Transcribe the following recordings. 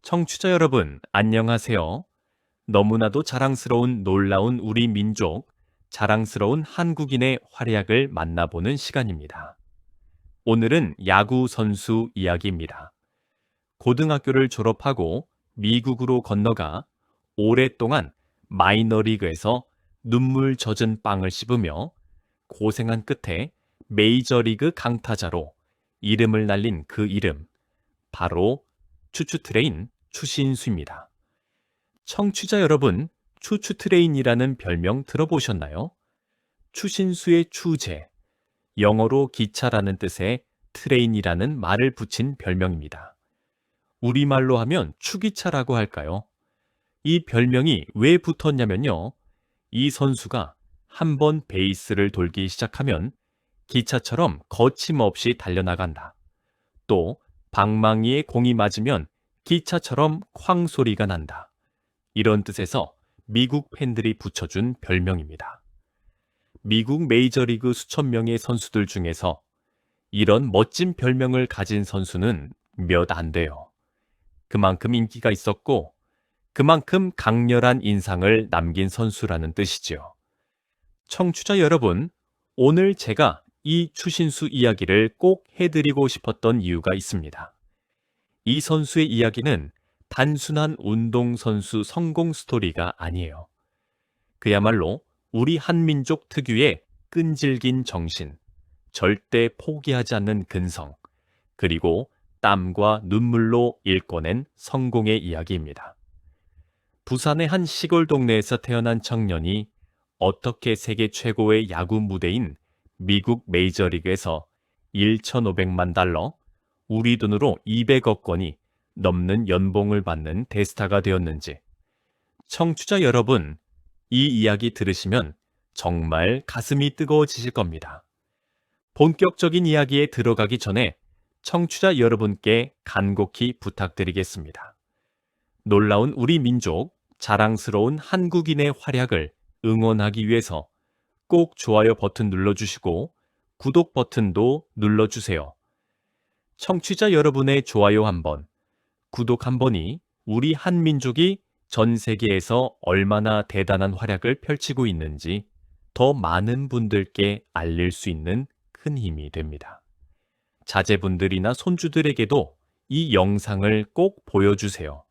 청취자 여러분, 안녕하세요. 너무나도 자랑스러운 놀라운 우리 민족, 자랑스러운 한국인의 활약을 만나보는 시간입니다. 오늘은 야구 선수 이야기입니다. 고등학교를 졸업하고 미국으로 건너가 오랫동안 마이너리그에서 눈물 젖은 빵을 씹으며 고생한 끝에 메이저리그 강타자로 이름을 날린 그 이름, 바로 추추트레인 추신수입니다. 청취자 여러분, 추추트레인이라는 별명 들어보셨나요? 추신수의 추제, 영어로 기차라는 뜻의 트레인이라는 말을 붙인 별명입니다. 우리말로 하면 추기차라고 할까요? 이 별명이 왜 붙었냐면요. 이 선수가 한번 베이스를 돌기 시작하면 기차처럼 거침없이 달려나간다. 또 방망이에 공이 맞으면 기차처럼 쾅 소리가 난다. 이런 뜻에서 미국 팬들이 붙여준 별명입니다. 미국 메이저리그 수천 명의 선수들 중에서 이런 멋진 별명을 가진 선수는 몇 안 돼요. 그만큼 인기가 있었고 그만큼 강렬한 인상을 남긴 선수라는 뜻이죠. 청취자 여러분, 오늘 제가 이 추신수 이야기를 꼭 해드리고 싶었던 이유가 있습니다. 이 선수의 이야기는 단순한 운동선수 성공 스토리가 아니에요. 그야말로 우리 한민족 특유의 끈질긴 정신, 절대 포기하지 않는 근성, 그리고 땀과 눈물로 일궈낸 성공의 이야기입니다. 부산의 한 시골 동네에서 태어난 청년이 어떻게 세계 최고의 야구 무대인 미국 메이저리그에서 1,500만 달러, 우리 돈으로 200억 원이 넘는 연봉을 받는 대스타가 되었는지, 청취자 여러분, 이 이야기 들으시면 정말 가슴이 뜨거워지실 겁니다. 본격적인 이야기에 들어가기 전에 청취자 여러분께 간곡히 부탁드리겠습니다. 놀라운 우리 민족, 자랑스러운 한국인의 활약을 응원하기 위해서 꼭 좋아요 버튼 눌러주시고 구독 버튼도 눌러주세요. 청취자 여러분의 좋아요 한 번, 구독 한 번이 우리 한민족이 전 세계에서 얼마나 대단한 활약을 펼치고 있는지 더 많은 분들께 알릴 수 있는 큰 힘이 됩니다. 자제분들이나 손주들에게도 이 영상을 꼭 보여주세요.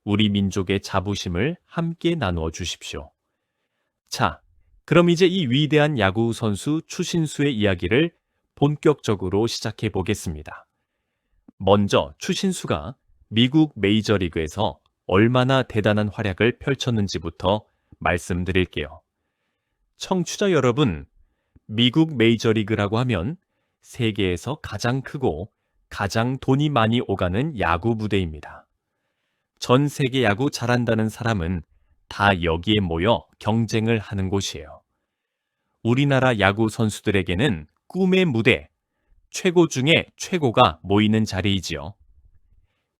우리 민족의 자부심을 함께 나누어 주십시오. 자, 그럼 이제 이 위대한 야구 선수 추신수의 이야기를 본격적으로 시작해 보겠습니다. 먼저 추신수가 미국 메이저리그에서 얼마나 대단한 활약을 펼쳤는지부터 말씀드릴게요. 청취자 여러분, 미국 메이저리그라고 하면 세계에서 가장 크고 가장 돈이 많이 오가는 야구 무대입니다. 전 세계 야구 잘한다는 사람은 다 여기에 모여 경쟁을 하는 곳이에요. 우리나라 야구 선수들에게는 꿈의 무대, 최고 중에 최고가 모이는 자리이지요.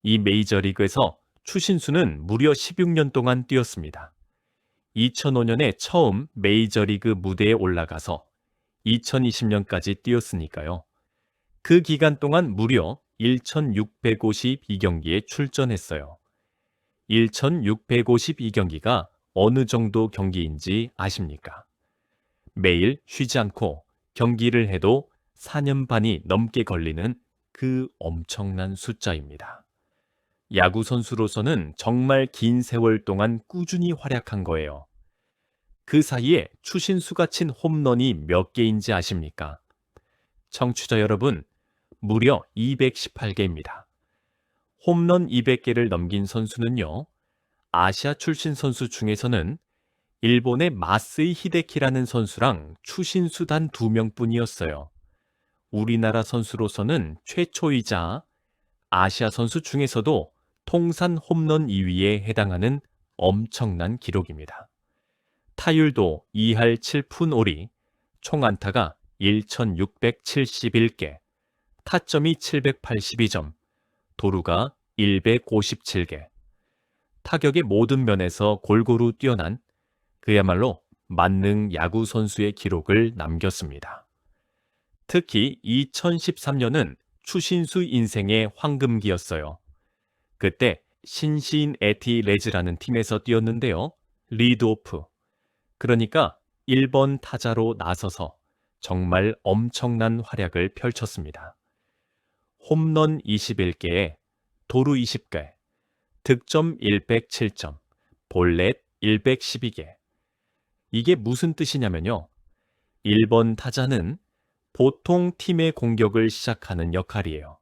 이 메이저리그에서 추신수는 무려 16년 동안 뛰었습니다. 2005년에 처음 메이저리그 무대에 올라가서 2020년까지 뛰었으니까요. 그 기간 동안 무려 1,652경기에 출전했어요. 1,652경기가 어느 정도 경기인지 아십니까? 매일 쉬지 않고 경기를 해도 4년 반이 넘게 걸리는 그 엄청난 숫자입니다. 야구 선수로서는 정말 긴 세월 동안 꾸준히 활약한 거예요. 그 사이에 추신수가 친 홈런이 몇 개인지 아십니까? 청취자 여러분, 무려 218개입니다. 홈런 200개를 넘긴 선수는요, 아시아 출신 선수 중에서는 일본의 마쓰이 히데키라는 선수랑 추신수 단 2명뿐이었어요. 우리나라 선수로서는 최초이자 아시아 선수 중에서도 통산 홈런 2위에 해당하는 엄청난 기록입니다. 타율도 2할 7푼 5리, 총 안타가 1,671개, 타점이 782점, 도루가 157개. 타격의 모든 면에서 골고루 뛰어난 그야말로 만능 야구 선수의 기록을 남겼습니다. 특히 2013년은 추신수 인생의 황금기였어요. 그때 신시인 에티레즈라는 팀에서 뛰었는데요. 리드오프, 그러니까 1번 타자로 나서서 정말 엄청난 활약을 펼쳤습니다. 홈런 21개에 도루 20개, 득점 107점, 볼넷 112개. 이게 무슨 뜻이냐면요. 1번 타자는 보통 팀의 공격을 시작하는 역할이에요.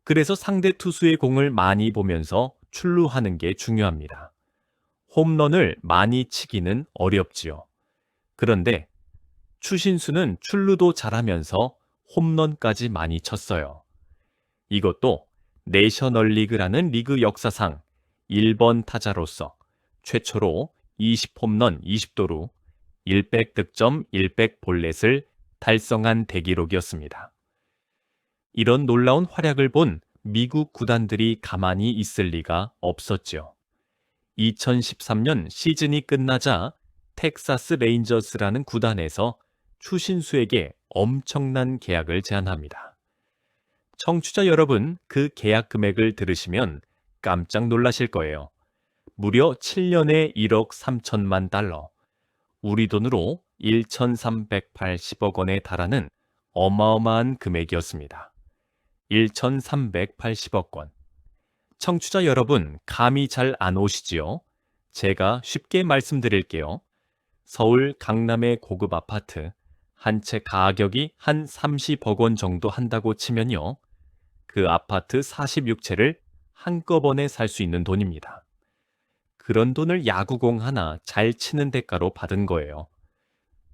그래서 상대 투수의 공을 많이 보면서 출루하는 게 중요합니다. 홈런을 많이 치기는 어렵지요. 그런데 추신수는 출루도 잘하면서 홈런까지 많이 쳤어요. 이것도 내셔널리그라는 리그 역사상 1번 타자로서 최초로 20홈런 20도루, 100득점 100볼넷을 달성한 대기록이었습니다. 이런 놀라운 활약을 본 미국 구단들이 가만히 있을 리가 없었죠. 2013년 시즌이 끝나자 텍사스 레인저스라는 구단에서 추신수에게 엄청난 계약을 제안합니다. 청취자 여러분, 그 계약 금액을 들으시면 깜짝 놀라실 거예요. 무려 7년에 1억 3천만 달러, 우리 돈으로 1,380억 원에 달하는 어마어마한 금액이었습니다. 1,380억 원. 청취자 여러분, 감이 잘 안 오시지요? 제가 쉽게 말씀드릴게요. 서울 강남의 고급 아파트 한 채 가격이 한 30억 원 정도 한다고 치면요. 그 아파트 46채를 한꺼번에 살 수 있는 돈입니다. 그런 돈을 야구공 하나 잘 치는 대가로 받은 거예요.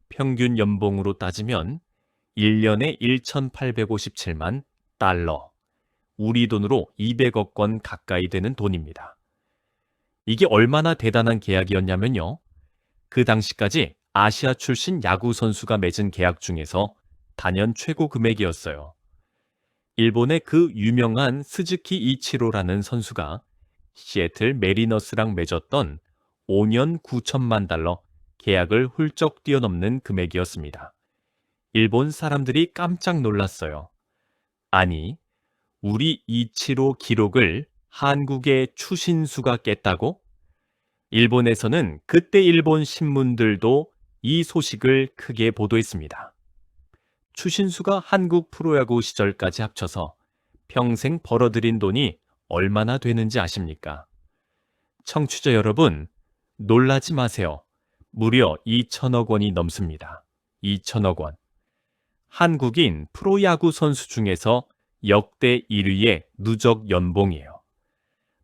평균 연봉으로 따지면 1년에 1,857만 달러, 우리 돈으로 200억 원 가까이 되는 돈입니다. 이게 얼마나 대단한 계약이었냐면요. 그 당시까지 아시아 출신 야구 선수가 맺은 계약 중에서 단연 최고 금액이었어요. 일본의 그 유명한 스즈키 이치로라는 선수가 시애틀 메리너스랑 맺었던 5년 9천만 달러 계약을 훌쩍 뛰어넘는 금액이었습니다. 일본 사람들이 깜짝 놀랐어요. 아니, 우리 이치로 기록을 한국의 추신수가 깼다고? 일본에서는 그때 일본 신문들도 이 소식을 크게 보도했습니다. 추신수가 한국 프로야구 시절까지 합쳐서 평생 벌어들인 돈이 얼마나 되는지 아십니까? 청취자 여러분, 놀라지 마세요. 무려 2천억 원이 넘습니다. 2천억 원. 한국인 프로야구 선수 중에서 역대 1위의 누적 연봉이에요.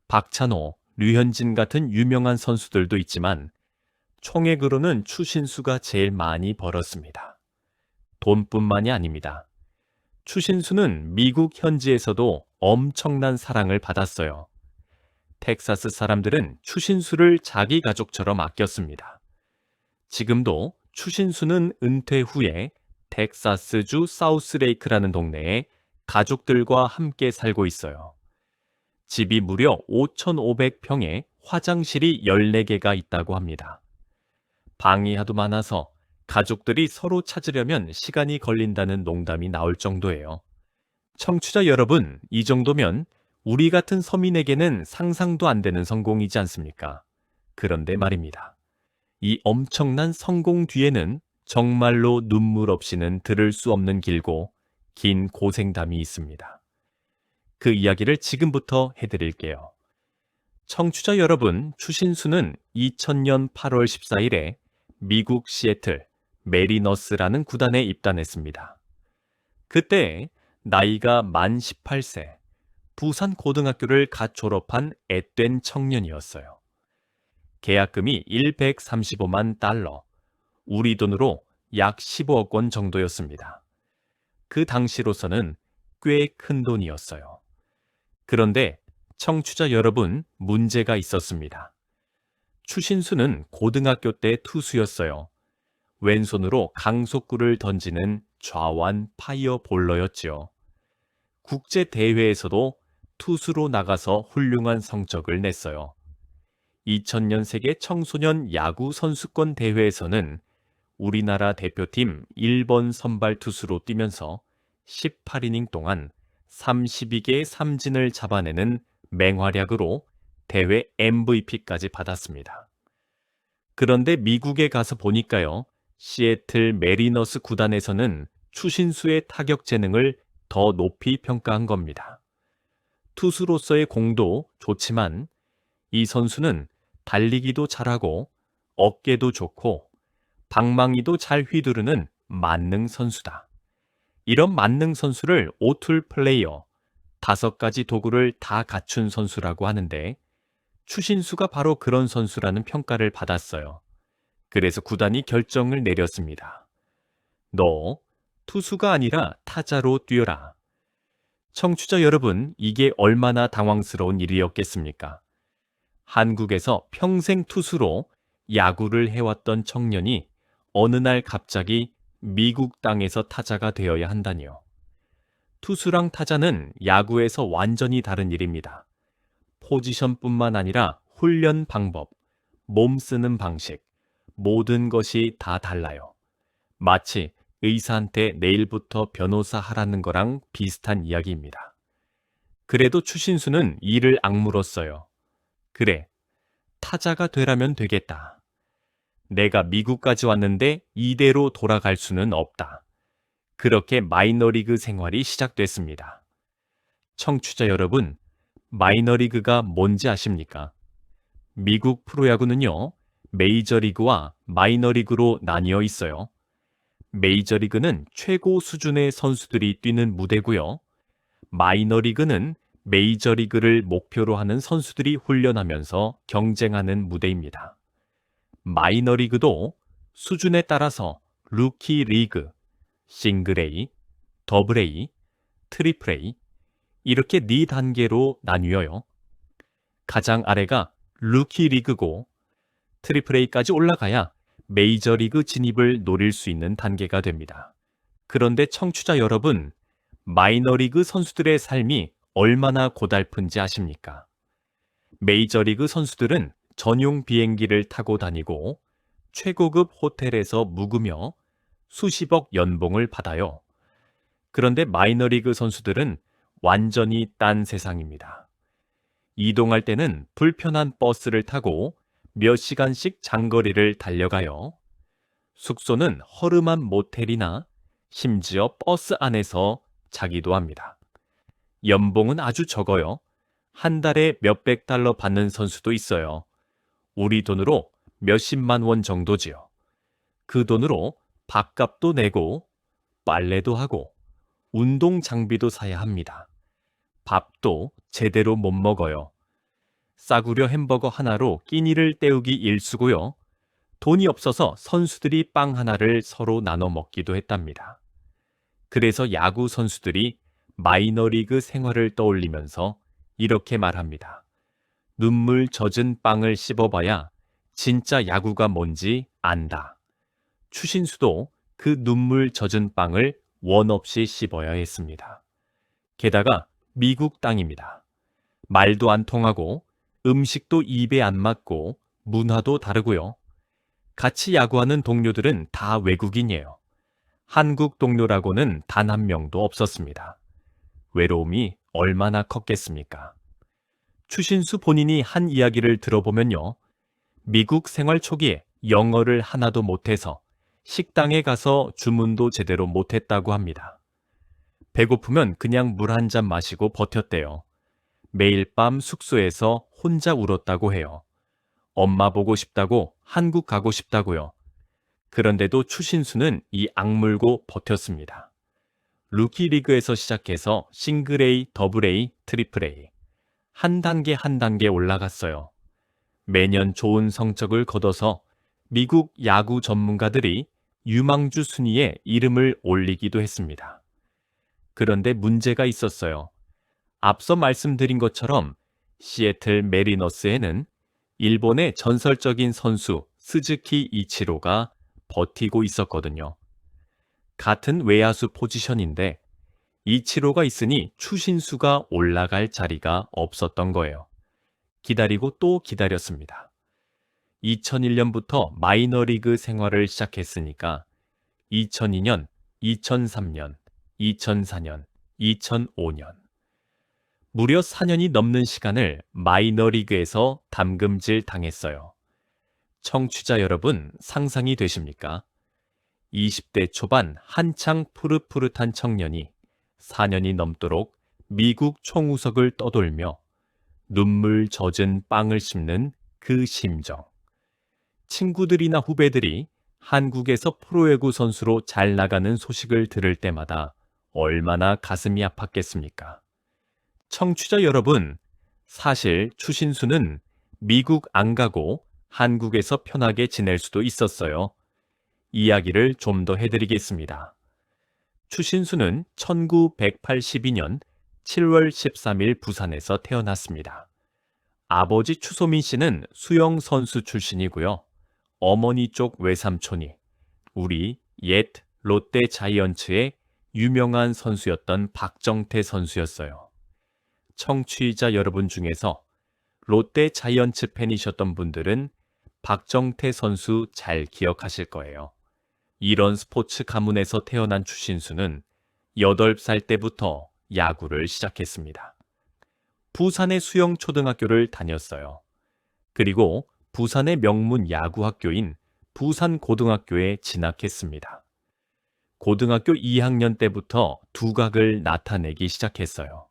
박찬호, 류현진 같은 유명한 선수들도 있지만 총액으로는 추신수가 제일 많이 벌었습니다. 돈뿐만이 아닙니다. 추신수는 미국 현지에서도 엄청난 사랑을 받았어요. 텍사스 사람들은 추신수를 자기 가족처럼 아꼈습니다. 지금도 추신수는 은퇴 후에 텍사스주 사우스레이크라는 동네에 가족들과 함께 살고 있어요. 집이 무려 5,500평에 화장실이 14개가 있다고 합니다. 방이 하도 많아서 가족들이 서로 찾으려면 시간이 걸린다는 농담이 나올 정도예요. 청취자 여러분, 이 정도면 우리 같은 서민에게는 상상도 안 되는 성공이지 않습니까? 그런데 말입니다. 이 엄청난 성공 뒤에는 정말로 눈물 없이는 들을 수 없는 길고 긴 고생담이 있습니다. 그 이야기를 지금부터 해드릴게요. 청취자 여러분, 추신수는 2000년 8월 14일에 미국 시애틀 메리너스라는 구단에 입단했습니다. 그때 나이가 만 18세, 부산 고등학교를 갓 졸업한 앳된 청년이었어요. 계약금이 135만 달러, 우리 돈으로 약 15억 원 정도였습니다. 그 당시로서는 꽤 큰 돈이었어요. 그런데 청취자 여러분, 문제가 있었습니다. 추신수는 고등학교 때 투수였어요. 왼손으로 강속구를 던지는 좌완 파이어볼러였지요. 국제대회에서도 투수로 나가서 훌륭한 성적을 냈어요. 2000년 세계 청소년 야구 선수권 대회에서는 우리나라 대표팀 1번 선발 투수로 뛰면서 18이닝 동안 32개의 삼진을 잡아내는 맹활약으로 대회 MVP까지 받았습니다. 그런데 미국에 가서 보니까요, 시애틀 메리너스 구단에서는 추신수의 타격 재능을 더 높이 평가한 겁니다. 투수로서의 공도 좋지만 이 선수는 달리기도 잘하고 어깨도 좋고 방망이도 잘 휘두르는 만능 선수다. 이런 만능 선수를 오툴 플레이어, 5가지 도구를 다 갖춘 선수라고 하는데 추신수가 바로 그런 선수라는 평가를 받았어요. 그래서 구단이 결정을 내렸습니다. 너 투수가 아니라 타자로 뛰어라. 청취자 여러분, 이게 얼마나 당황스러운 일이었겠습니까? 한국에서 평생 투수로 야구를 해왔던 청년이 어느 날 갑자기 미국 땅에서 타자가 되어야 한다니요. 투수랑 타자는 야구에서 완전히 다른 일입니다. 포지션뿐만 아니라 훈련 방법, 몸 쓰는 방식, 모든 것이 다 달라요. 마치 의사한테 내일부터 변호사 하라는 거랑 비슷한 이야기입니다. 그래도 추신수는 이를 악물었어요. 그래, 타자가 되라면 되겠다. 내가 미국까지 왔는데 이대로 돌아갈 수는 없다. 그렇게 마이너리그 생활이 시작됐습니다. 청취자 여러분, 마이너리그가 뭔지 아십니까? 미국 프로야구는요, 메이저리그와 마이너리그로 나뉘어 있어요. 메이저리그는 최고 수준의 선수들이 뛰는 무대고요. 마이너리그는 메이저리그를 목표로 하는 선수들이 훈련하면서 경쟁하는 무대입니다. 마이너리그도 수준에 따라서 루키 리그, 싱글 A, 더블 A, 트리플 A 이렇게 4단계로 나뉘어요. 가장 아래가 루키 리그고 트리플 A까지 올라가야 메이저리그 진입을 노릴 수 있는 단계가 됩니다. 그런데 청취자 여러분, 마이너리그 선수들의 삶이 얼마나 고달픈지 아십니까? 메이저리그 선수들은 전용 비행기를 타고 다니고 최고급 호텔에서 묵으며 수십억 연봉을 받아요. 그런데 마이너리그 선수들은 완전히 딴 세상입니다. 이동할 때는 불편한 버스를 타고 몇 시간씩 장거리를 달려가요. 숙소는 허름한 모텔이나 심지어 버스 안에서 자기도 합니다. 연봉은 아주 적어요. 한 달에 몇백 달러 받는 선수도 있어요. 우리 돈으로 몇십만 원 정도지요. 그 돈으로 밥값도 내고 빨래도 하고 운동 장비도 사야 합니다. 밥도 제대로 못 먹어요. 싸구려 햄버거 하나로 끼니를 때우기 일쑤고요. 돈이 없어서 선수들이 빵 하나를 서로 나눠 먹기도 했답니다. 그래서 야구 선수들이 마이너리그 생활을 떠올리면서 이렇게 말합니다. 눈물 젖은 빵을 씹어봐야 진짜 야구가 뭔지 안다. 추신수도 그 눈물 젖은 빵을 원 없이 씹어야 했습니다. 게다가 미국 땅입니다. 말도 안 통하고 음식도 입에 안 맞고 문화도 다르고요. 같이 야구하는 동료들은 다 외국인이에요. 한국 동료라고는 단 한 명도 없었습니다. 외로움이 얼마나 컸겠습니까? 추신수 본인이 한 이야기를 들어보면요. 미국 생활 초기에 영어를 하나도 못해서 식당에 가서 주문도 제대로 못했다고 합니다. 배고프면 그냥 물 한 잔 마시고 버텼대요. 매일 밤 숙소에서 혼자 울었다고 해요. 엄마 보고 싶다고, 한국 가고 싶다고요. 그런데도 추신수는 이 악물고 버텼습니다. 루키 리그에서 시작해서 싱글 A, 더블 A, 트리플 A 한 단계 한 단계 올라갔어요. 매년 좋은 성적을 거둬서 미국 야구 전문가들이 유망주 순위에 이름을 올리기도 했습니다. 그런데 문제가 있었어요. 앞서 말씀드린 것처럼 시애틀 메리너스에는 일본의 전설적인 선수 스즈키 이치로가 버티고 있었거든요. 같은 외야수 포지션인데 이치로가 있으니 추신수가 올라갈 자리가 없었던 거예요. 기다리고 또 기다렸습니다. 2001년부터 마이너리그 생활을 시작했으니까 2002년, 2003년, 2004년, 2005년 무려 4년이 넘는 시간을 마이너리그에서 담금질 당했어요. 청취자 여러분, 상상이 되십니까? 20대 초반 한창 푸릇푸릇한 청년이 4년이 넘도록 미국 총우석을 떠돌며 눈물 젖은 빵을 씹는 그 심정. 친구들이나 후배들이 한국에서 프로야구 선수로 잘 나가는 소식을 들을 때마다 얼마나 가슴이 아팠겠습니까? 청취자 여러분, 사실 추신수는 미국 안 가고 한국에서 편하게 지낼 수도 있었어요. 이야기를 좀 더 해드리겠습니다. 추신수는 1982년 7월 13일 부산에서 태어났습니다. 아버지 추소민 씨는 수영 선수 출신이고요. 어머니 쪽 외삼촌이 우리 옛 롯데 자이언츠의 유명한 선수였던 박정태 선수였어요. 청취자 여러분 중에서 롯데 자이언츠 팬이셨던 분들은 박정태 선수 잘 기억하실 거예요. 이런 스포츠 가문에서 태어난 추신수는 8살 때부터 야구를 시작했습니다. 부산의 수영초등학교를 다녔어요. 그리고 부산의 명문 야구학교인 부산고등학교에 진학했습니다. 고등학교 2학년 때부터 두각을 나타내기 시작했어요.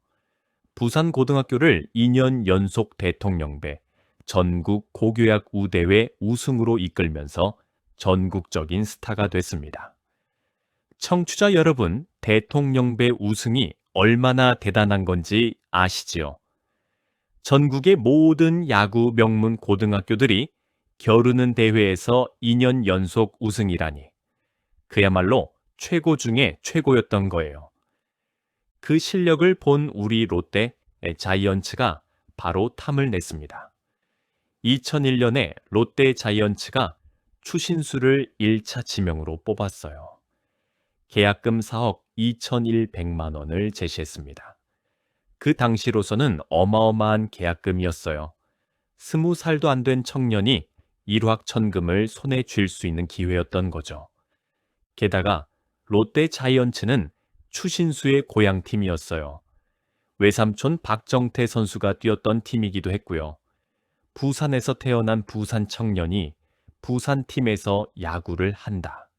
부산고등학교를 2년 연속 대통령배, 전국 고교약 우대회 우승으로 이끌면서 전국적인 스타가 됐습니다. 청취자 여러분, 대통령배 우승이 얼마나 대단한 건지 아시지요? 전국의 모든 야구 명문 고등학교들이 겨루는 대회에서 2년 연속 우승이라니 그야말로 최고 중에 최고였던 거예요. 그 실력을 본 우리 롯데 자이언츠가 바로 탐을 냈습니다. 2001년에 롯데 자이언츠가 추신수를 1차 지명으로 뽑았어요. 계약금 4억 2,100만 원을 제시했습니다. 그 당시로서는 어마어마한 계약금이었어요. 20살도 안 된 청년이 일확천금을 손에 쥘 수 있는 기회였던 거죠. 게다가 롯데 자이언츠는 추신수의 고향팀이었어요. 외삼촌 박정태 선수가 뛰었던 팀이기도 했고요. 부산에서 태어난 부산 청년이 부산팀에서 야구를 한다.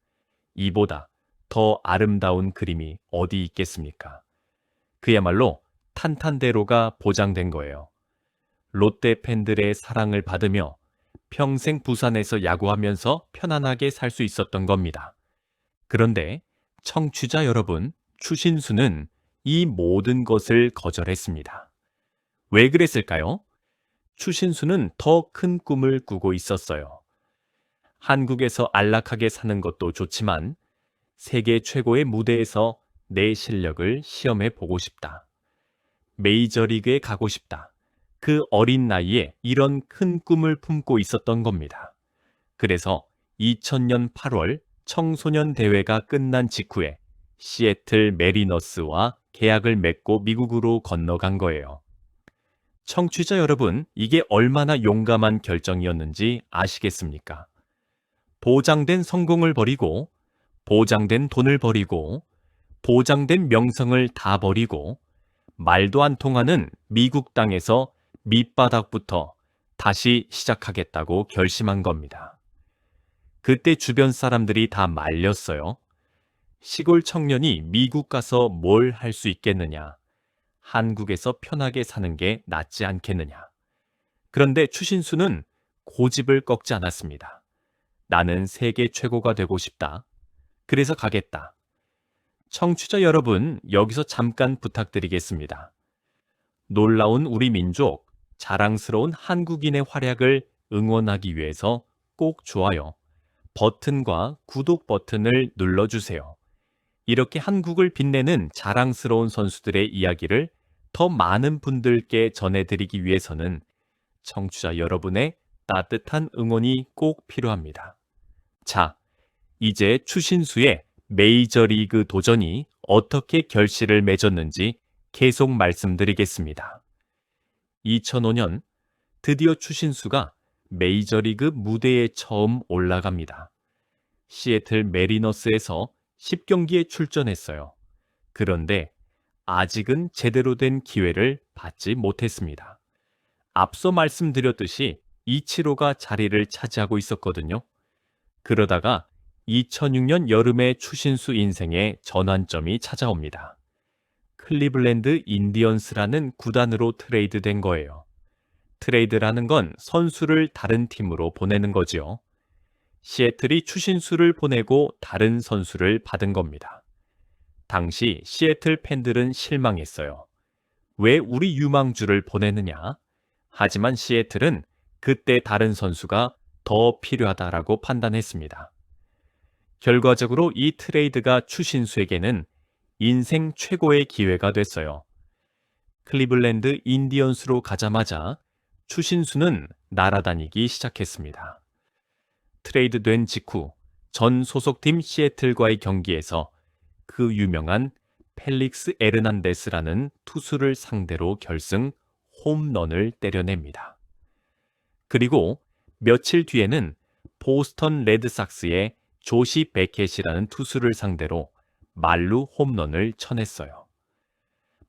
이보다 더 아름다운 그림이 어디 있겠습니까? 그야말로 탄탄대로가 보장된 거예요. 롯데 팬들의 사랑을 받으며 평생 부산에서 야구하면서 편안하게 살 수 있었던 겁니다. 그런데 청취자 여러분, 추신수는 이 모든 것을 거절했습니다. 왜 그랬을까요? 추신수는 더 큰 꿈을 꾸고 있었어요. 한국에서 안락하게 사는 것도 좋지만 세계 최고의 무대에서 내 실력을 시험해 보고 싶다. 메이저리그에 가고 싶다. 그 어린 나이에 이런 큰 꿈을 품고 있었던 겁니다. 그래서 2000년 8월 청소년 대회가 끝난 직후에 시애틀 메리너스와 계약을 맺고 미국으로 건너간 거예요. 청취자 여러분, 이게 얼마나 용감한 결정이었는지 아시겠습니까? 보장된 성공을 버리고, 보장된 돈을 버리고, 보장된 명성을 다 버리고, 말도 안 통하는 미국 땅에서 밑바닥부터 다시 시작하겠다고 결심한 겁니다. 그때 주변 사람들이 다 말렸어요. 시골 청년이 미국 가서 뭘 할 수 있겠느냐. 한국에서 편하게 사는 게 낫지 않겠느냐. 그런데 추신수는 고집을 꺾지 않았습니다. 나는 세계 최고가 되고 싶다. 그래서 가겠다. 청취자 여러분, 여기서 잠깐 부탁드리겠습니다. 놀라운 우리 민족, 자랑스러운 한국인의 활약을 응원하기 위해서 꼭 좋아요, 버튼과 구독 버튼을 눌러주세요. 이렇게 한국을 빛내는 자랑스러운 선수들의 이야기를 더 많은 분들께 전해드리기 위해서는 청취자 여러분의 따뜻한 응원이 꼭 필요합니다. 자, 이제 추신수의 메이저리그 도전이 어떻게 결실을 맺었는지 계속 말씀드리겠습니다. 2005년 드디어 추신수가 메이저리그 무대에 처음 올라갑니다. 시애틀 메리너스에서 10경기에 출전했어요. 그런데 아직은 제대로 된 기회를 받지 못했습니다. 앞서 말씀드렸듯이 이치로가 자리를 차지하고 있었거든요. 그러다가 2006년 여름에 추신수 인생의 전환점이 찾아옵니다. 클리블랜드 인디언스라는 구단으로 트레이드된 거예요. 트레이드라는 건 선수를 다른 팀으로 보내는 거지요. 시애틀이 추신수를 보내고 다른 선수를 받은 겁니다. 당시 시애틀 팬들은 실망했어요. 왜 우리 유망주를 보내느냐? 하지만 시애틀은 그때 다른 선수가 더 필요하다라고 판단했습니다. 결과적으로 이 트레이드가 추신수에게는 인생 최고의 기회가 됐어요. 클리블랜드 인디언스로 가자마자 추신수는 날아다니기 시작했습니다. 트레이드된 직후 전 소속팀 시애틀과의 경기에서 그 유명한 펠릭스 에르난데스라는 투수를 상대로 결승 홈런을 때려냅니다. 그리고 며칠 뒤에는 보스턴 레드삭스의 조시 베켓이라는 투수를 상대로 만루 홈런을 쳐냈어요.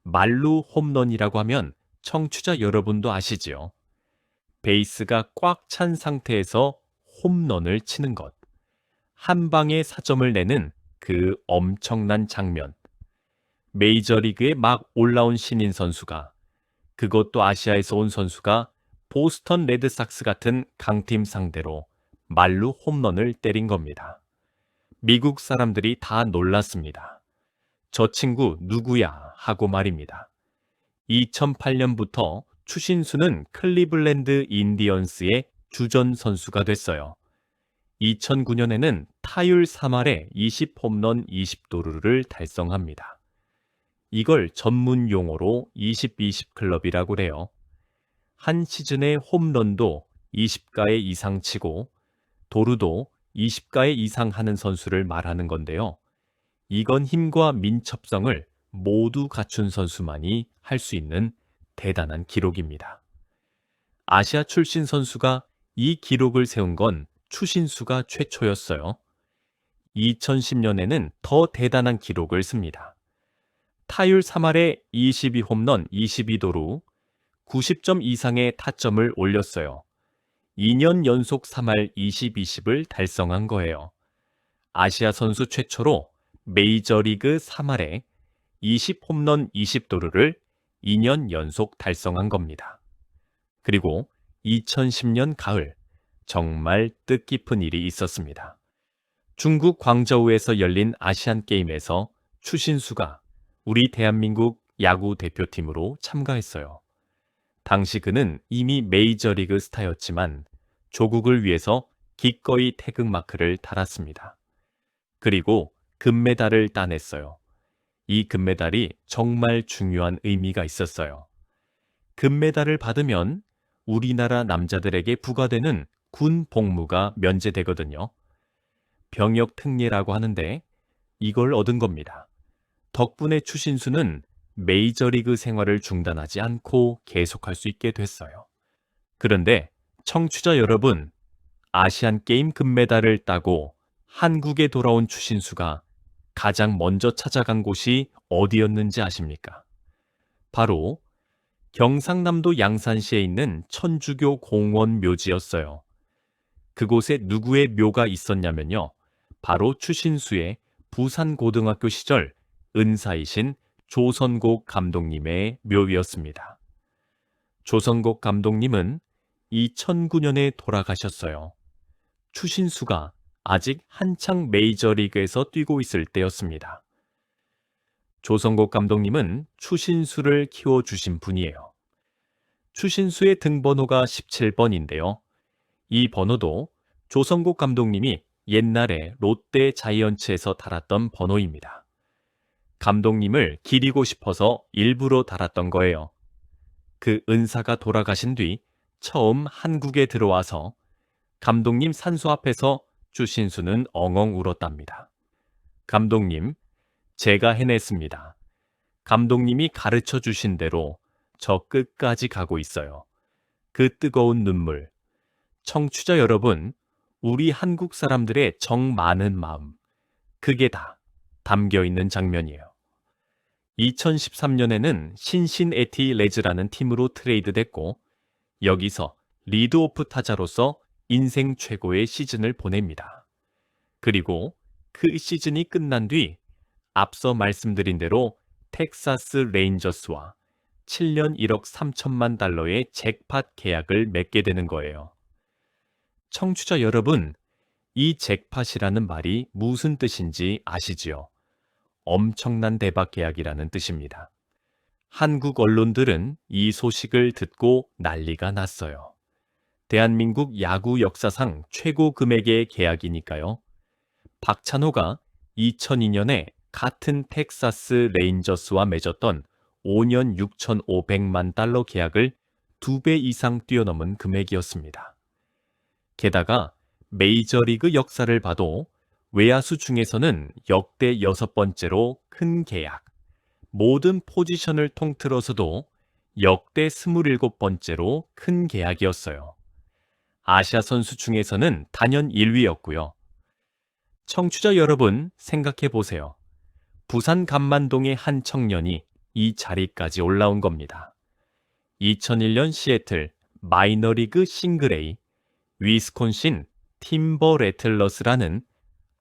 만루 홈런이라고 하면 청취자 여러분도 아시지요? 베이스가 꽉 찬 상태에서 홈런을 치는 것. 한 방에 4점을 내는 그 엄청난 장면. 메이저리그에 막 올라온 신인 선수가, 그것도 아시아에서 온 선수가 보스턴 레드삭스 같은 강팀 상대로 만루 홈런을 때린 겁니다. 미국 사람들이 다 놀랐습니다. 저 친구 누구야? 하고 말입니다. 2008년부터 추신수는 클리블랜드 인디언스의 주전 선수가 됐어요. 2009년에는 타율 3할에 20홈런 20도루를 달성합니다. 이걸 전문 용어로 20-20 클럽이라고 그래요. 한 시즌에 홈런도 20가에 이상 치고 도루도 20가에 이상 하는 선수를 말하는 건데요. 이건 힘과 민첩성을 모두 갖춘 선수만이 할 수 있는 대단한 기록입니다. 아시아 출신 선수가 이 기록을 세운 건 추신수가 최초였어요. 2010년에는 더 대단한 기록을 씁니다. 타율 3할에 22홈런 22도루, 90점 이상의 타점을 올렸어요. 2년 연속 3할 20-20을 달성한 거예요. 아시아 선수 최초로 메이저리그 3할에 20홈런 20도루를 2년 연속 달성한 겁니다. 그리고 2010년 가을, 정말 뜻깊은 일이 있었습니다. 중국 광저우에서 열린 아시안 게임에서 추신수가 우리 대한민국 야구 대표팀으로 참가했어요. 당시 그는 이미 메이저리그 스타였지만 조국을 위해서 기꺼이 태극마크를 달았습니다. 그리고 금메달을 따냈어요. 이 금메달이 정말 중요한 의미가 있었어요. 금메달을 받으면 우리나라 남자들에게 부과되는 군 복무가 면제되거든요. 병역 특례라고 하는데 이걸 얻은 겁니다. 덕분에 추신수는 메이저리그 생활을 중단하지 않고 계속할 수 있게 됐어요. 그런데 청취자 여러분, 아시안 게임 금메달을 따고 한국에 돌아온 추신수가 가장 먼저 찾아간 곳이 어디였는지 아십니까? 바로 경상남도 양산시에 있는 천주교 공원 묘지였어요. 그곳에 누구의 묘가 있었냐면요. 바로 추신수의 부산고등학교 시절 은사이신 조선곡 감독님의 묘위였습니다. 조선곡 감독님은 2009년에 돌아가셨어요. 추신수가 아직 한창 메이저리그에서 뛰고 있을 때였습니다. 조선곡 감독님은 추신수를 키워주신 분이에요. 추신수의 등번호가 17번인데요. 이 번호도 조선곡 감독님이 옛날에 롯데 자이언츠에서 달았던 번호입니다. 감독님을 기리고 싶어서 일부러 달았던 거예요. 그 은사가 돌아가신 뒤 처음 한국에 들어와서 감독님 산소 앞에서 추신수는 엉엉 울었답니다. 감독님, 제가 해냈습니다. 감독님이 가르쳐 주신 대로 저 끝까지 가고 있어요. 그 뜨거운 눈물. 청취자 여러분, 우리 한국 사람들의 정 많은 마음, 그게 다 담겨 있는 장면이에요. 2013년에는 신신에티 레즈라는 팀으로 트레이드됐고 여기서 리드오프 타자로서 인생 최고의 시즌을 보냅니다. 그리고 그 시즌이 끝난 뒤 앞서 말씀드린 대로 텍사스 레인저스와 7년 1억 3천만 달러의 잭팟 계약을 맺게 되는 거예요. 청취자 여러분, 이 잭팟이라는 말이 무슨 뜻인지 아시지요? 엄청난 대박 계약이라는 뜻입니다. 한국 언론들은 이 소식을 듣고 난리가 났어요. 대한민국 야구 역사상 최고 금액의 계약이니까요. 박찬호가 2002년에 같은 텍사스 레인저스와 맺었던 5년 6,500만 달러 계약을 2배 이상 뛰어넘은 금액이었습니다. 게다가 메이저리그 역사를 봐도 외야수 중에서는 역대 6번째로 큰 계약, 모든 포지션을 통틀어서도 역대 27번째로 큰 계약이었어요. 아시아 선수 중에서는 단연 1위였고요. 청취자 여러분 생각해 보세요. 부산 감만동의 한 청년이 이 자리까지 올라온 겁니다. 2001년 시애틀 마이너리그 싱글-A 위스콘신 팀버 레틀러스라는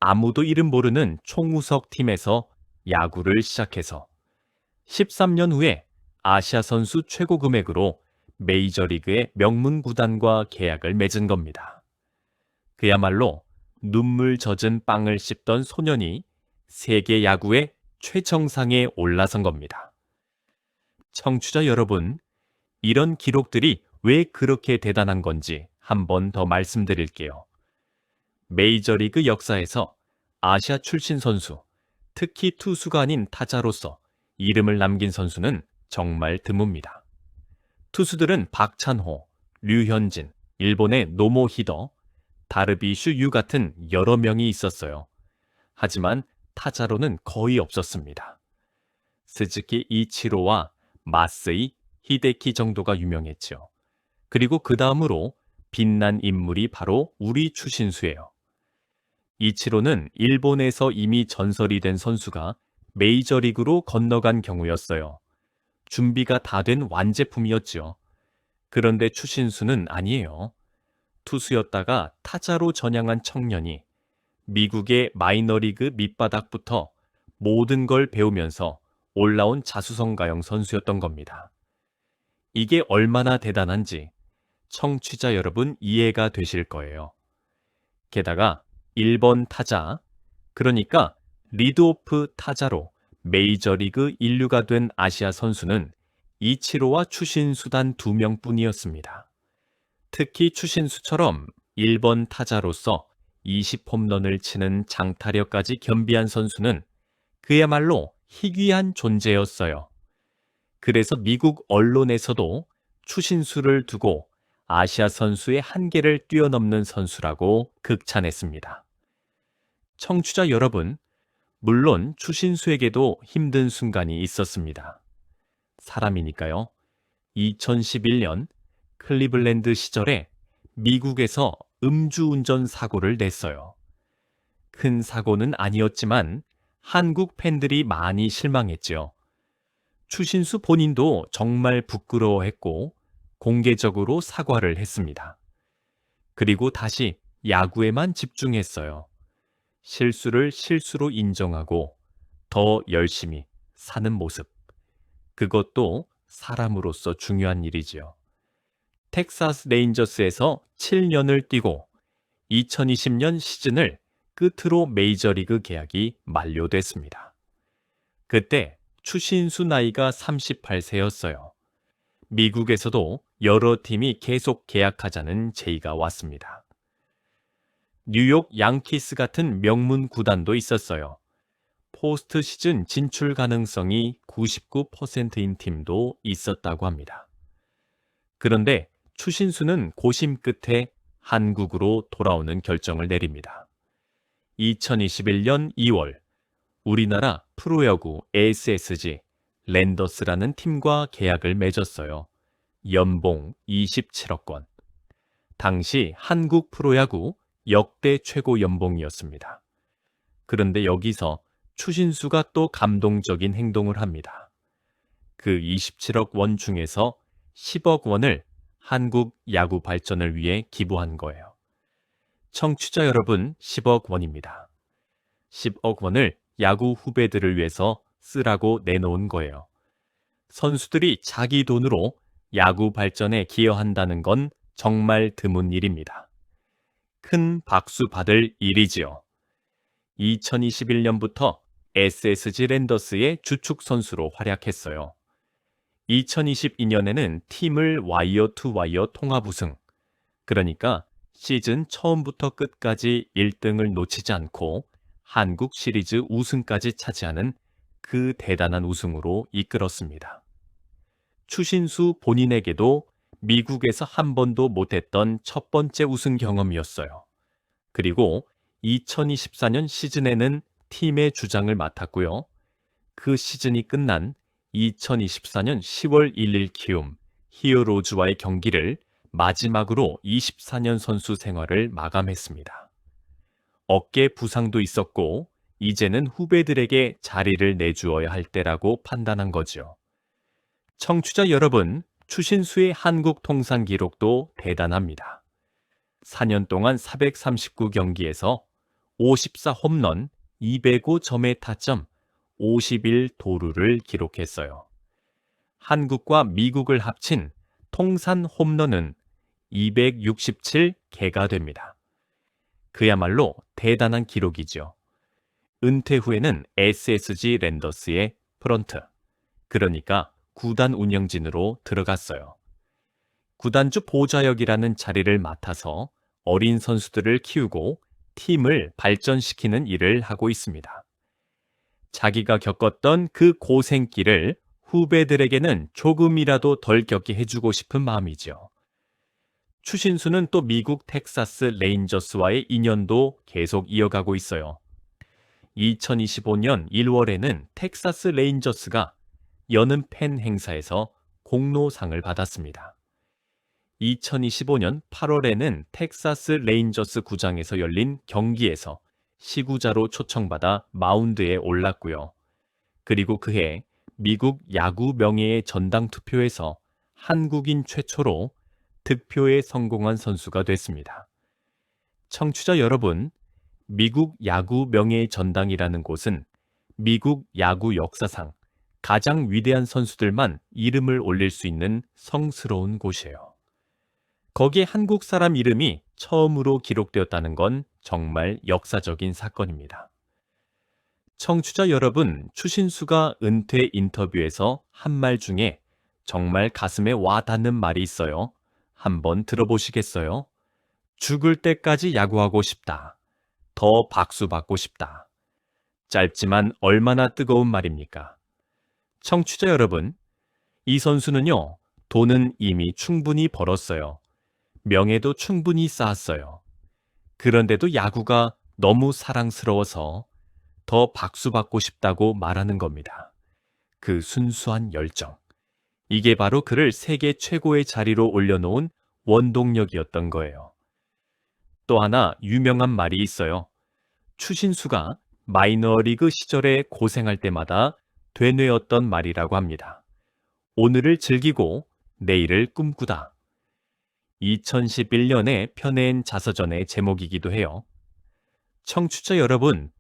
아무도 이름 모르는 총우석 팀에서 야구를 시작해서 13년 후에 아시아 선수 최고 금액으로 메이저리그의 명문 구단과 계약을 맺은 겁니다. 그야말로 눈물 젖은 빵을 씹던 소년이 세계 야구의 최정상에 올라선 겁니다. 청취자 여러분, 이런 기록들이 왜 그렇게 대단한 건지 한 번 더 말씀드릴게요. 메이저리그 역사에서 아시아 출신 선수, 특히 투수가 아닌 타자로서 이름을 남긴 선수는 정말 드뭅니다. 투수들은 박찬호, 류현진, 일본의 노모히더, 다르비슈 유 같은 여러 명이 있었어요. 하지만 타자로는 거의 없었습니다. 스즈키 이치로와 마스이 히데키 정도가 유명했죠. 그리고 그 다음으로 빛난 인물이 바로 우리 추신수예요. 이치로는 일본에서 이미 전설이 된 선수가 메이저리그로 건너간 경우였어요. 준비가 다 된 완제품이었죠. 그런데 추신수는 아니에요. 투수였다가 타자로 전향한 청년이 미국의 마이너리그 밑바닥부터 모든 걸 배우면서 올라온 자수성가형 선수였던 겁니다. 이게 얼마나 대단한지 청취자 여러분 이해가 되실 거예요. 게다가 1번 타자, 그러니까 리드오프 타자로 메이저리그 인류가 된 아시아 선수는 이치로와 추신수 단 2명뿐이었습니다. 특히 추신수처럼 1번 타자로서 20홈런을 치는 장타력까지 겸비한 선수는 그야말로 희귀한 존재였어요. 그래서 미국 언론에서도 추신수를 두고 아시아 선수의 한계를 뛰어넘는 선수라고 극찬했습니다. 청취자 여러분, 물론 추신수에게도 힘든 순간이 있었습니다. 사람이니까요. 2011년 클리블랜드 시절에 미국에서 음주운전 사고를 냈어요. 큰 사고는 아니었지만 한국 팬들이 많이 실망했죠. 추신수 본인도 정말 부끄러워했고 공개적으로 사과를 했습니다. 그리고 다시 야구에만 집중했어요. 실수를 실수로 인정하고 더 열심히 사는 모습. 그것도 사람으로서 중요한 일이지요. 텍사스 레인저스에서 7년을 뛰고 2020년 시즌을 끝으로 메이저리그 계약이 만료됐습니다. 그때 추신수 나이가 38세였어요. 미국에서도 여러 팀이 계속 계약하자는 제의가 왔습니다. 뉴욕 양키스 같은 명문 구단도 있었어요. 포스트 시즌 진출 가능성이 99%인 팀도 있었다고 합니다. 그런데 추신수는 고심 끝에 한국으로 돌아오는 결정을 내립니다. 2021년 2월 우리나라 프로야구 ASSG 랜더스라는 팀과 계약을 맺었어요. 연봉 27억 원. 당시 한국 프로야구 역대 최고 연봉이었습니다. 그런데 여기서 추신수가 또 감동적인 행동을 합니다. 그 27억 원 중에서 10억 원을 한국 야구 발전을 위해 기부한 거예요. 청취자 여러분, 10억 원입니다. 10억 원을 야구 후배들을 위해서 쓰라고 내놓은 거예요. 선수들이 자기 돈으로 야구 발전에 기여한다는 건 정말 드문 일입니다. 큰 박수 받을 일이지요. 2021년부터 SSG 랜더스의 주축 선수로 활약했어요. 2022년에는 팀을 와이어 투 와이어 통합 우승, 그러니까 시즌 처음부터 끝까지 1등을 놓치지 않고 한국 시리즈 우승까지 차지하는 그 대단한 우승으로 이끌었습니다. 추신수 본인에게도 미국에서 한 번도 못했던 첫 번째 우승 경험이었어요. 그리고 2024년 시즌에는 팀의 주장을 맡았고요. 그 시즌이 끝난 2024년 10월 1일 키움 히어로즈와의 경기를 마지막으로 24년 선수 생활을 마감했습니다. 어깨 부상도 있었고 이제는 후배들에게 자리를 내주어야 할 때라고 판단한 거죠. 청취자 여러분, 추신수의 한국 통산 기록도 대단합니다. 4년 동안 439경기에서 54홈런, 205점의 타점, 51도루를 기록했어요. 한국과 미국을 합친 통산 홈런은 267개가 됩니다. 그야말로 대단한 기록이죠. 은퇴 후에는 SSG 랜더스의 프런트, 그러니까 구단 운영진으로 들어갔어요. 구단주 보좌역이라는 자리를 맡아서 어린 선수들을 키우고 팀을 발전시키는 일을 하고 있습니다. 자기가 겪었던 그 고생길을 후배들에게는 조금이라도 덜 겪게 해주고 싶은 마음이죠. 추신수는 또 미국 텍사스 레인저스와의 인연도 계속 이어가고 있어요. 2025년 1월에는 텍사스 레인저스가 여는 팬 행사에서 공로상을 받았습니다. 2025년 8월에는 텍사스 레인저스 구장에서 열린 경기에서 시구자로 초청받아 마운드에 올랐고요. 그리고 그해 미국 야구 명예의 전당 투표에서 한국인 최초로 득표에 성공한 선수가 됐습니다. 청취자 여러분, 미국 야구 명예의 전당이라는 곳은 미국 야구 역사상 가장 위대한 선수들만 이름을 올릴 수 있는 성스러운 곳이에요. 거기에 한국 사람 이름이 처음으로 기록되었다는 건 정말 역사적인 사건입니다. 청취자 여러분, 추신수가 은퇴 인터뷰에서 한 말 중에 정말 가슴에 와 닿는 말이 있어요. 한번 들어보시겠어요? 죽을 때까지 야구하고 싶다. 더 박수 받고 싶다. 짧지만 얼마나 뜨거운 말입니까? 청취자 여러분, 이 선수는요, 돈은 이미 충분히 벌었어요. 명예도 충분히 쌓았어요. 그런데도 야구가 너무 사랑스러워서 더 박수 받고 싶다고 말하는 겁니다. 그 순수한 열정. 이게 바로 그를 세계 최고의 자리로 올려놓은 원동력이었던 거예요. 또 하나 유명한 말이 있어요. 추신수가 마이너리그 시절에 고생할 때마다 되뇌었던 말이라고 합니다. 오늘을 즐기고 내일을 꿈꾸다. 2011년에 펴낸 자서전의 제목이기도 해요. 청취자 여러분,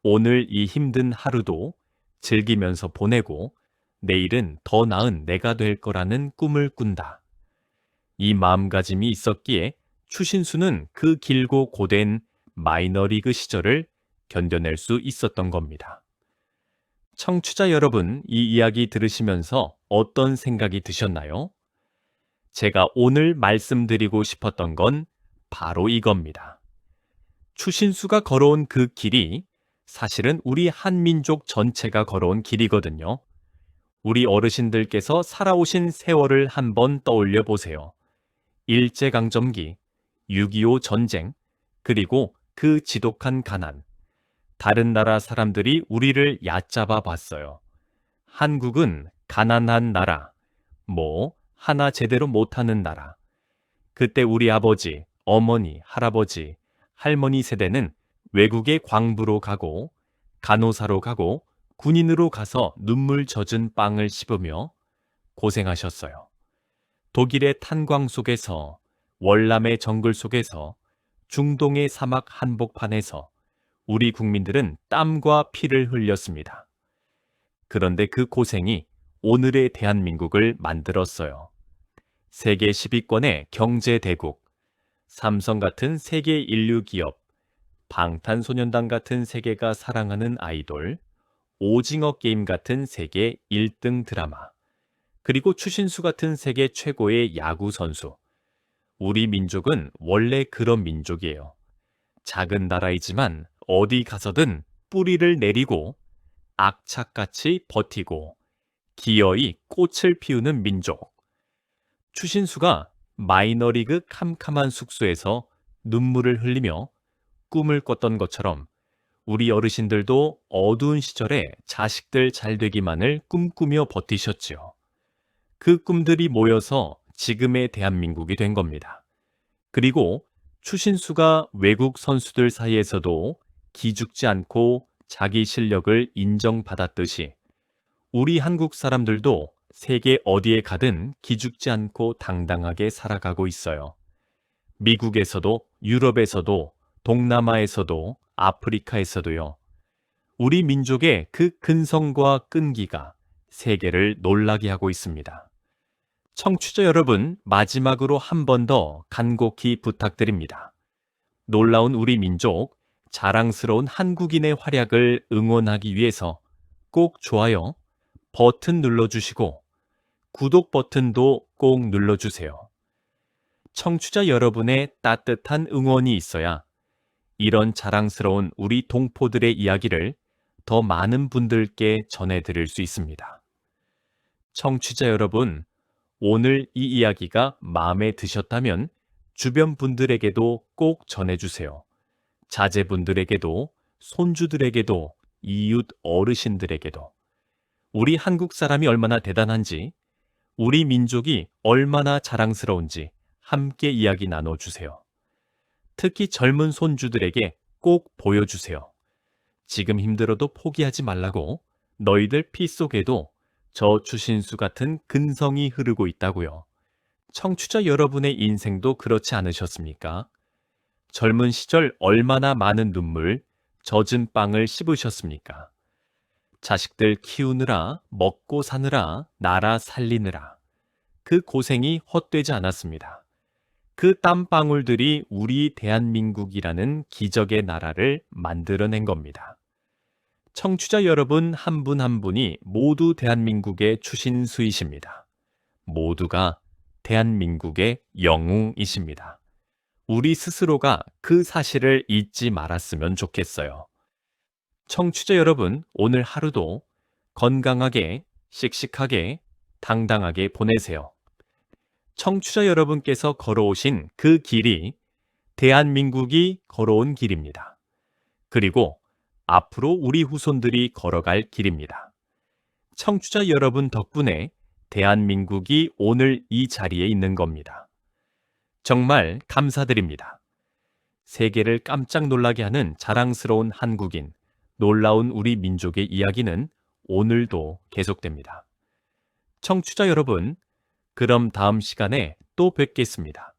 오늘 이 힘든 하루도 즐기면서 보내고 내일은 더 나은 내가 될 거라는 꿈을 꾼다. 이 마음가짐이 있었기에 추신수는 그 길고 고된 마이너리그 시절을 견뎌낼 수 있었던 겁니다. 청취자 여러분, 이 이야기 들으시면서 어떤 생각이 드셨나요? 제가 오늘 말씀드리고 싶었던 건 바로 이겁니다. 추신수가 걸어온 그 길이 사실은 우리 한민족 전체가 걸어온 길이거든요. 우리 어르신들께서 살아오신 세월을 한번 떠올려 보세요. 일제강점기, 6.25 전쟁, 그리고 그 지독한 가난. 다른 나라 사람들이 우리를 얕잡아 봤어요. 한국은 가난한 나라, 하나 제대로 못하는 나라. 그때 우리 아버지, 어머니, 할아버지, 할머니 세대는 외국에 광부로 가고 간호사로 가고 군인으로 가서 눈물 젖은 빵을 씹으며 고생하셨어요. 독일의 탄광 속에서, 월남의 정글 속에서, 중동의 사막 한복판에서 우리 국민들은 땀과 피를 흘렸습니다. 그런데 그 고생이 오늘의 대한민국을 만들었어요. 세계 10위권의 경제 대국, 삼성 같은 세계 인류 기업, 방탄소년단 같은 세계가 사랑하는 아이돌, 오징어 게임 같은 세계 1등 드라마, 그리고 추신수 같은 세계 최고의 야구 선수. 우리 민족은 원래 그런 민족이에요. 작은 나라이지만 어디 가서든 뿌리를 내리고 악착같이 버티고 기어이 꽃을 피우는 민족. 추신수가 마이너리그 캄캄한 숙소에서 눈물을 흘리며 꿈을 꿨던 것처럼 우리 어르신들도 어두운 시절에 자식들 잘 되기만을 꿈꾸며 버티셨지요. 그 꿈들이 모여서 지금의 대한민국이 된 겁니다. 그리고 추신수가 외국 선수들 사이에서도 기죽지 않고 자기 실력을 인정받았듯이 우리 한국 사람들도 세계 어디에 가든 기죽지 않고 당당하게 살아가고 있어요. 미국에서도, 유럽에서도, 동남아에서도, 아프리카에서도요. 우리 민족의 그 근성과 끈기가 세계를 놀라게 하고 있습니다. 청취자 여러분, 마지막으로 한 번 더 간곡히 부탁드립니다. 놀라운 우리 민족, 자랑스러운 한국인의 활약을 응원하기 위해서 꼭 좋아요 버튼 눌러주시고 구독 버튼도 꼭 눌러주세요. 청취자 여러분의 따뜻한 응원이 있어야 이런 자랑스러운 우리 동포들의 이야기를 더 많은 분들께 전해드릴 수 있습니다. 청취자 여러분, 오늘 이 이야기가 마음에 드셨다면 주변 분들에게도 꼭 전해주세요. 자제분들에게도, 손주들에게도, 이웃 어르신들에게도. 우리 한국 사람이 얼마나 대단한지, 우리 민족이 얼마나 자랑스러운지 함께 이야기 나눠주세요. 특히 젊은 손주들에게 꼭 보여주세요. 지금 힘들어도 포기하지 말라고, 너희들 피 속에도 저 추신수 같은 근성이 흐르고 있다고요. 청취자 여러분의 인생도 그렇지 않으셨습니까? 젊은 시절 얼마나 많은 눈물, 젖은 빵을 씹으셨습니까? 자식들 키우느라, 먹고 사느라, 나라 살리느라. 그 고생이 헛되지 않았습니다. 그 땀방울들이 우리 대한민국이라는 기적의 나라를 만들어낸 겁니다. 청취자 여러분 한 분 한 분이 모두 대한민국의 추신수이십니다. 모두가 대한민국의 영웅이십니다. 우리 스스로가 그 사실을 잊지 말았으면 좋겠어요. 청취자 여러분, 오늘 하루도 건강하게, 씩씩하게, 당당하게 보내세요. 청취자 여러분께서 걸어오신 그 길이 대한민국이 걸어온 길입니다. 그리고 앞으로 우리 후손들이 걸어갈 길입니다. 청취자 여러분 덕분에 대한민국이 오늘 이 자리에 있는 겁니다. 정말 감사드립니다. 세계를 깜짝 놀라게 하는 자랑스러운 한국인, 놀라운 우리 민족의 이야기는 오늘도 계속됩니다. 청취자 여러분, 그럼 다음 시간에 또 뵙겠습니다.